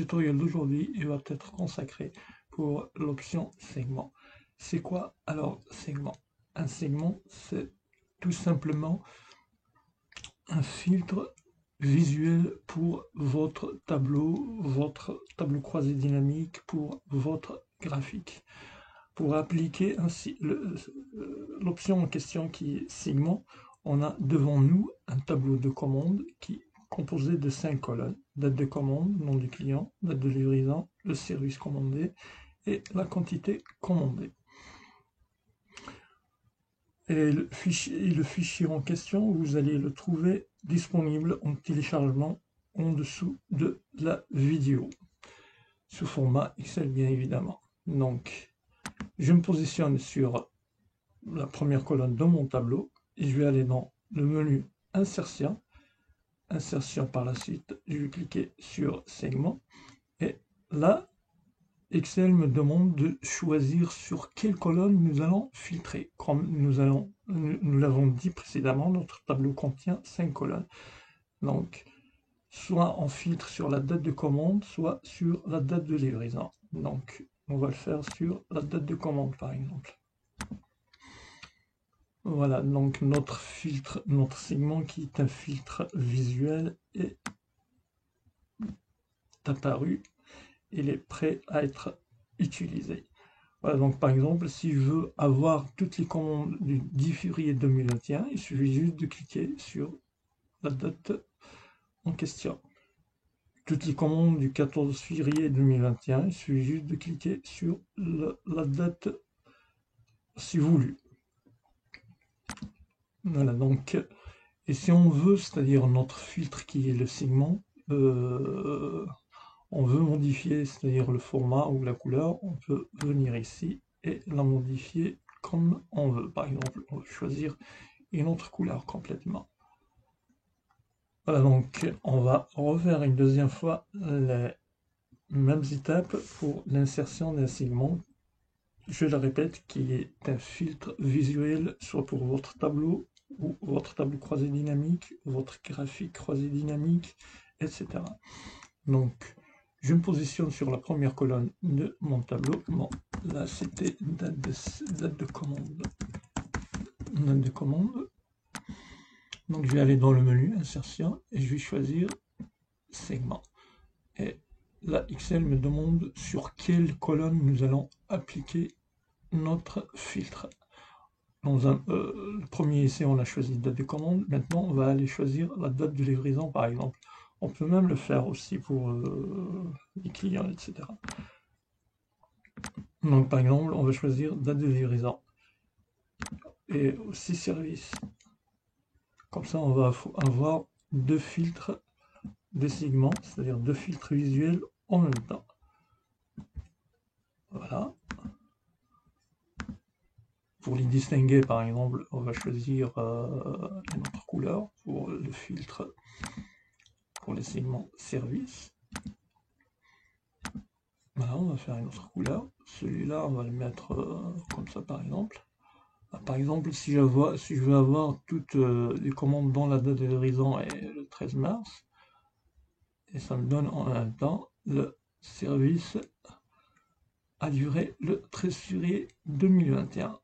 tutoriel d'aujourd'hui va être consacré pour l'option segment. C'est quoi alors segment? Un segment, c'est tout simplement un filtre visuel pour votre tableau croisé dynamique, pour votre graphique. Pour appliquer ainsi l'option en question qui est segment, on a devant nous un tableau de commande qui est composé de 5 colonnes. Date de commande, nom du client, date de livraison, le service commandé et la quantité commandée. Et le fichier en question, vous allez le trouver disponible en téléchargement en dessous de la vidéo, sous format Excel bien évidemment. Donc, je me positionne sur la première colonne de mon tableau et je vais aller dans le menu Insertion. Insertion par la suite, je vais cliquer sur Segment et là, Excel me demande de choisir sur quelle colonne nous allons filtrer. Comme nous l'avons dit précédemment, notre tableau contient 5 colonnes. Donc, soit on filtre sur la date de commande, soit sur la date de livraison. Donc, on va le faire sur la date de commande, par exemple. Voilà, donc notre filtre, notre segment qui est un filtre visuel est apparu. Il est prêt à être utilisé. Voilà, donc par exemple, si je veux avoir toutes les commandes du 10 février 2021, il suffit juste de cliquer sur la date en question. Toutes les commandes du 14 février 2021, il suffit juste de cliquer sur la date si voulu. Voilà, donc, et si on veut, c'est-à-dire notre filtre qui est le segment, on veut modifier, c'est-à-dire le format ou la couleur, on peut venir ici et la modifier comme on veut. Par exemple, on va choisir une autre couleur complètement. Voilà, donc on va refaire une deuxième fois les mêmes étapes pour l'insertion d'un segment. Je le répète, qui est un filtre visuel, soit pour votre tableau ou votre tableau croisé dynamique, votre graphique croisé dynamique, etc. Donc, je me positionne sur la première colonne de mon tableau. Bon, là c'était date de commande. Date de commande. Donc je vais aller dans le menu Insertion et je vais choisir Segment. Et là, Excel me demande sur quelle colonne nous allons appliquer notre filtre. Dans le premier essai, on a choisi date de commande. Maintenant, on va aller choisir la date de livraison, par exemple. On peut même le faire aussi pour les clients, etc. Donc, par exemple, on va choisir date de livraison. Et aussi service. Comme ça, on va avoir deux filtres de segments, c'est-à-dire deux filtres visuels en même temps. Voilà. Pour les distinguer, par exemple, on va choisir une autre couleur pour le filtre pour les segments service. Voilà, on va faire une autre couleur. Celui-là, on va le mettre comme ça, par exemple. Par exemple, si je veux avoir toutes les commandes dont la date de livraison est le 13 mars, et ça me donne en même temps le service a duré le 13 février 2021.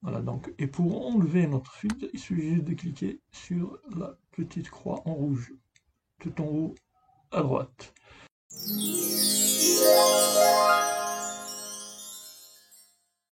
Voilà, donc, et pour enlever notre filtre, il suffit juste de cliquer sur la petite croix en rouge, tout en haut à droite.